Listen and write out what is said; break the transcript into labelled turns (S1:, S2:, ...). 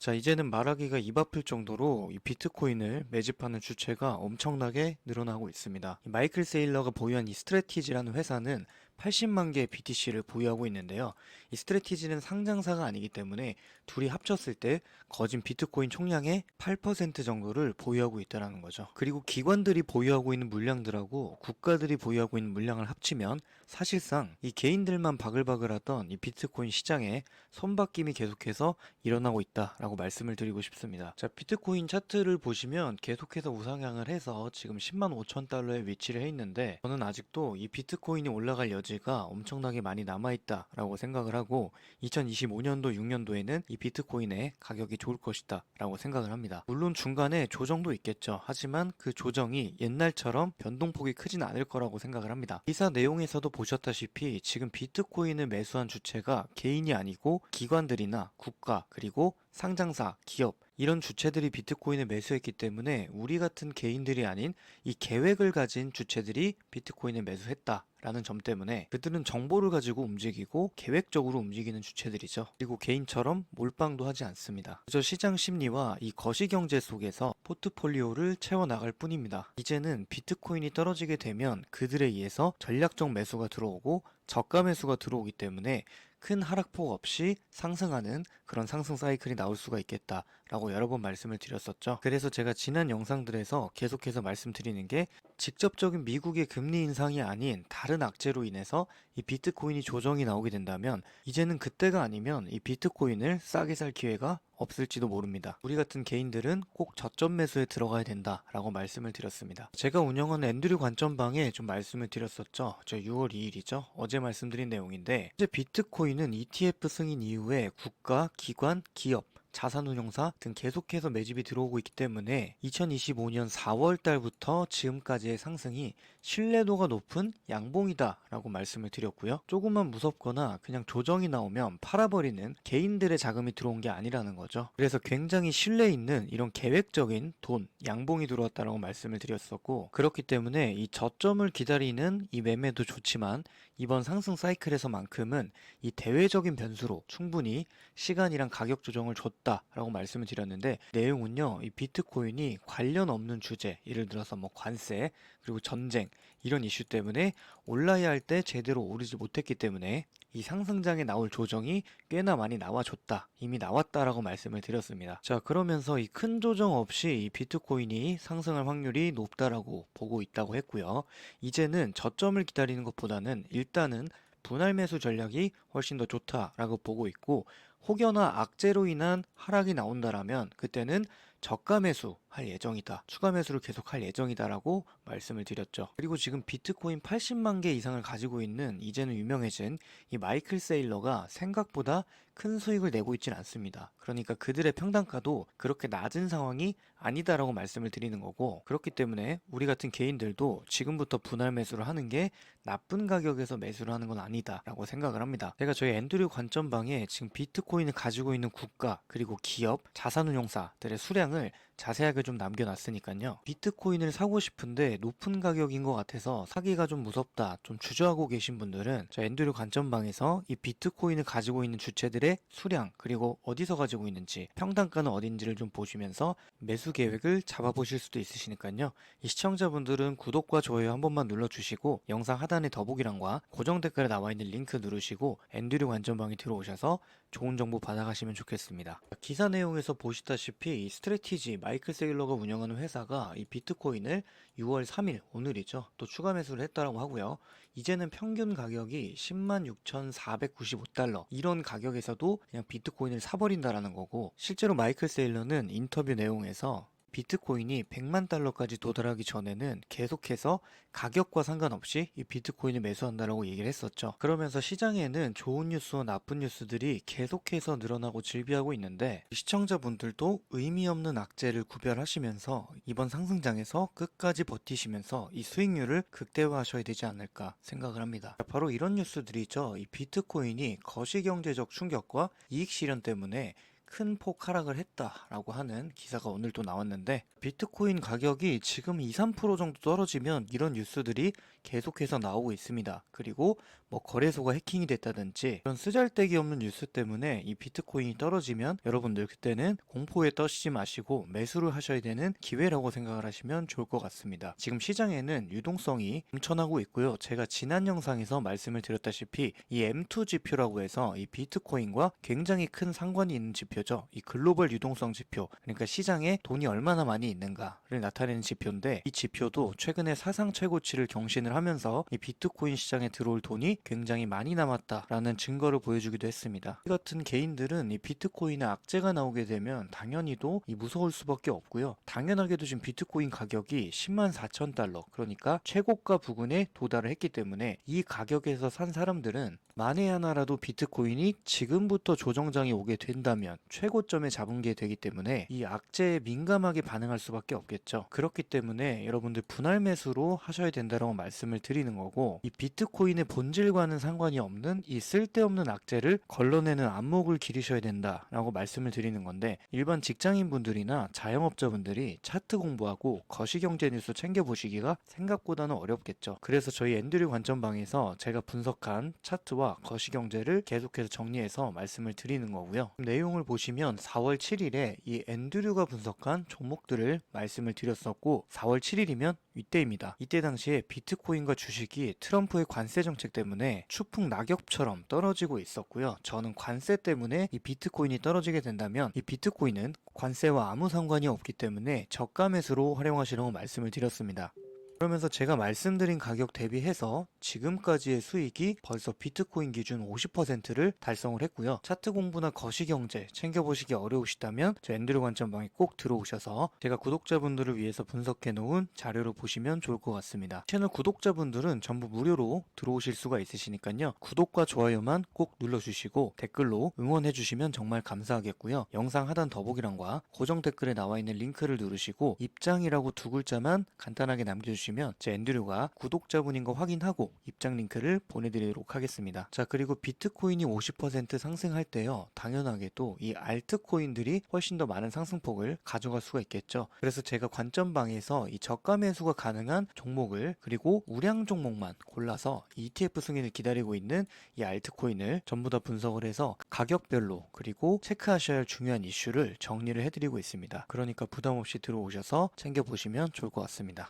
S1: 자, 이제는 말하기가 입 아플 정도로 이 비트코인을 매집하는 주체가 엄청나게 늘어나고 있습니다. 이 마이클 세일러가 보유한 이 스트래티지라는 회사는 80만 개의 BTC를 보유하고 있는데요. 이 스트래티지는 상장사가 아니기 때문에 둘이 합쳤을 때 거진 비트코인 총량의 8% 정도를 보유하고 있다는 거죠. 그리고 기관들이 보유하고 있는 물량들하고 국가들이 보유하고 있는 물량을 합치면 사실상 이 개인들만 바글바글 하던 이 비트코인 시장에 손바뀜이 계속해서 일어나고 있다라고 말씀을 드리고 싶습니다. 자, 비트코인 차트를 보시면 계속해서 우상향을 해서 지금 10만 5천 달러에 위치를 해 있는데, 저는 아직도 이 비트코인이 올라갈 여지가 엄청나게 많이 남아있다라고 생각을 하고 2025년도 6년도에는 이 비트코인의 가격이 좋을 것이다 라고 생각을 합니다. 물론 중간에 조정도 있겠죠. 하지만 그 조정이 옛날처럼 변동폭이 크진 않을 거라고 생각을 합니다. 기사 내용에서도 보셨다시피 지금 비트코인을 매수한 주체가 개인이 아니고 기관들이나 국가 그리고 상장사, 기업 이런 주체들이 비트코인을 매수했기 때문에 우리 같은 개인들이 아닌 이 계획을 가진 주체들이 비트코인을 매수했다라는 점 때문에 그들은 정보를 가지고 움직이고 계획적으로 움직이는 주체들이죠. 그리고 개인처럼 몰빵도 하지 않습니다. 그저 시장 심리와 이 거시경제 속에서 포트폴리오를 채워나갈 뿐입니다. 이제는 비트코인이 떨어지게 되면 그들에 의해서 전략적 매수가 들어오고 저가 매수가 들어오기 때문에 큰 하락폭 없이 상승하는 그런 상승 사이클이 나올 수가 있겠다라고 여러 번 말씀을 드렸었죠. 그래서 제가 지난 영상들에서 계속해서 말씀드리는 게 직접적인 미국의 금리 인상이 아닌 다른 악재로 인해서 이 비트코인이 조정이 나오게 된다면 이제는 그때가 아니면 이 비트코인을 싸게 살 기회가 없을지도 모릅니다. 우리 같은 개인들은 꼭 저점 매수에 들어가야 된다라고 말씀을 드렸습니다. 제가 운영하는 앤드류 관점방에 좀 말씀을 드렸었죠. 저 6월 2일이죠. 어제 말씀드린 내용인데, 이제 비트코인은 ETF 승인 이후에 국가, 기관, 기업 자산운용사 등 계속해서 매집이 들어오고 있기 때문에 2025년 4월 달부터 지금까지의 상승이 신뢰도가 높은 양봉이다 라고 말씀을 드렸고요. 조금만 무섭거나 그냥 조정이 나오면 팔아버리는 개인들의 자금이 들어온 게 아니라는 거죠. 그래서 굉장히 신뢰 있는 이런 계획적인 돈, 양봉이 들어왔다라고 말씀을 드렸었고, 그렇기 때문에 이 저점을 기다리는 이 매매도 좋지만 이번 상승 사이클에서만큼은 이 대외적인 변수로 충분히 시간이랑 가격 조정을 줬다라고 말씀을 드렸는데, 내용은요, 이 비트코인이 관련 없는 주제, 예를 들어서 뭐 관세 그리고 전쟁 이런 이슈 때문에 올라야 할 때 제대로 오르지 못했기 때문에 이 상승장에 나올 조정이 꽤나 많이 나와줬다, 이미 나왔다라고 말씀을 드렸습니다. 자, 그러면서 이 큰 조정 없이 이 비트코인이 상승할 확률이 높다라고 보고 있다고 했고요. 이제는 저점을 기다리는 것보다는 일단은 분할 매수 전략이 훨씬 더 좋다라고 보고 있고, 혹여나 악재로 인한 하락이 나온다라면 그때는 저가 매수 할 예정이다, 추가 매수를 계속 할 예정이다라고 말씀을 드렸죠. 그리고 지금 비트코인 80만 개 이상을 가지고 있는 이제는 유명해진 이 마이클 세일러가 생각보다 큰 수익을 내고 있진 않습니다. 그러니까 그들의 평단가도 그렇게 낮은 상황이 아니다라고 말씀을 드리는 거고, 그렇기 때문에 우리 같은 개인들도 지금부터 분할 매수를 하는 게 나쁜 가격에서 매수를 하는 건 아니다라고 생각을 합니다. 제가 저희 앤드류 관점방에 지금 비트코인을 가지고 있는 국가 그리고 기업, 자산운용사들의 수량을 자세하게 좀 남겨놨으니까요. 비트코인을 사고 싶은데 높은 가격인 것 같아서 사기가 좀 무섭다, 좀 주저하고 계신 분들은 저 앤드류 관점방에서 이 비트코인을 가지고 있는 주체들의 수량 그리고 어디서 가지고 있는지, 평단가는 어딘지를 좀 보시면서 매수 계획을 잡아보실 수도 있으시니까요. 이 시청자분들은 구독과 좋아요 한 번만 눌러주시고 영상 하단에 더보기란과 고정 댓글에 나와 있는 링크 누르시고 앤드류 관점방에 들어오셔서 좋은 정보 받아가시면 좋겠습니다. 기사 내용에서 보시다시피 이 스트래티지 마이클 세일러가 운영하는 회사가 이 비트코인을 6월 3일 오늘이죠, 또 추가 매수를 했다라고 하고요. 이제는 평균 가격이 106,495달러 이런 가격에서도 그냥 비트코인을 사버린다라는 거고, 실제로 마이클 세일러는 인터뷰 내용에서 비트코인이 100만 달러까지 도달하기 전에는 계속해서 가격과 상관없이 이 비트코인을 매수한다라고 얘기를 했었죠. 그러면서 시장에는 좋은 뉴스와 나쁜 뉴스들이 계속해서 늘어나고 즐비하고 있는데, 시청자분들도 의미 없는 악재를 구별하시면서 이번 상승장에서 끝까지 버티시면서 이 수익률을 극대화하셔야 되지 않을까 생각을 합니다. 바로 이런 뉴스들이죠. 이 비트코인이 거시경제적 충격과 이익 실현 때문에 큰 폭 하락을 했다라고 하는 기사가 오늘 또 나왔는데, 비트코인 가격이 지금 2, 3% 정도 떨어지면 이런 뉴스들이 계속해서 나오고 있습니다. 그리고 뭐 거래소가 해킹이 됐다든지 이런 쓰잘데기 없는 뉴스 때문에 이 비트코인이 떨어지면 여러분들 그때는 공포에 떠시지 마시고 매수를 하셔야 되는 기회라고 생각을 하시면 좋을 것 같습니다. 지금 시장에는 유동성이 넘쳐나고 있고요. 제가 지난 영상에서 말씀을 드렸다시피 이 M2 지표라고 해서 이 비트코인과 굉장히 큰 상관이 있는 지표죠. 이 글로벌 유동성 지표, 그러니까 시장에 돈이 얼마나 많이 있는가를 나타내는 지표인데, 이 지표도 최근에 사상 최고치를 경신을 하면서 이 비트코인 시장에 들어올 돈이 굉장히 많이 남았다라는 증거를 보여주기도 했습니다. 이 같은 개인들은 이 비트코인에 악재가 나오게 되면 당연히도 이 무서울 수밖에 없고요. 당연하게도 지금 비트코인 가격이 10만 4천 달러, 그러니까 최고가 부근에 도달을 했기 때문에 이 가격에서 산 사람들은 만에 하나라도 비트코인이 지금부터 조정장이 오게 된다면 최고점에 잡은 게 되기 때문에 이 악재에 민감하게 반응할 수밖에 없겠죠. 그렇기 때문에 여러분들 분할 매수로 하셔야 된다라고 말씀을 드리는 거고, 이 비트코인의 본질과는 상관이 없는 이 쓸데없는 악재를 걸러내는 안목을 기르셔야 된다라고 말씀을 드리는 건데, 일반 직장인분들이나 자영업자분들이 차트 공부하고 거시경제 뉴스 챙겨보시기가 생각보다는 어렵겠죠. 그래서 저희 앤드류 관점방에서 제가 분석한 차트와 거시경제를 계속해서 정리해서 말씀을 드리는 거고요. 내용을 보시면 4월 7일에 이 앤드류가 분석한 종목들을 말씀을 드렸었고, 4월 7일이면 이때입니다. 이때 당시에 비트코인과 주식이 트럼프의 관세 정책 때문에 추풍 낙엽처럼 떨어지고 있었고요. 저는 관세 때문에 이 비트코인이 떨어지게 된다면 이 비트코인은 관세와 아무 상관이 없기 때문에 저가 매수로 활용하시라고 말씀을 드렸습니다. 그러면서 제가 말씀드린 가격 대비해서 지금까지의 수익이 벌써 비트코인 기준 50%를 달성을 했고요. 차트 공부나 거시경제 챙겨보시기 어려우시다면 저 앤드류 관점방에 꼭 들어오셔서 제가 구독자분들을 위해서 분석해 놓은 자료를 보시면 좋을 것 같습니다. 채널 구독자분들은 전부 무료로 들어오실 수가 있으시니까요. 구독과 좋아요만 꼭 눌러주시고 댓글로 응원해 주시면 정말 감사하겠고요. 영상 하단 더보기란과 고정 댓글에 나와 있는 링크를 누르시고 입장이라고 두 글자만 간단하게 남겨주시면 제 앤드류가 구독자분인 거 확인하고 입장 링크를 보내드리도록 하겠습니다. 자, 그리고 비트코인이 50% 상승할 때요, 당연하게도 이 알트코인들이 훨씬 더 많은 상승폭을 가져갈 수가 있겠죠. 그래서 제가 관점방에서 이 저가 매수가 가능한 종목을, 그리고 우량 종목만 골라서 ETF 승인을 기다리고 있는 이 알트코인을 전부 다 분석을 해서 가격별로 그리고 체크하셔야 할 중요한 이슈를 정리를 해드리고 있습니다. 그러니까 부담 없이 들어오셔서 챙겨보시면 좋을 것 같습니다.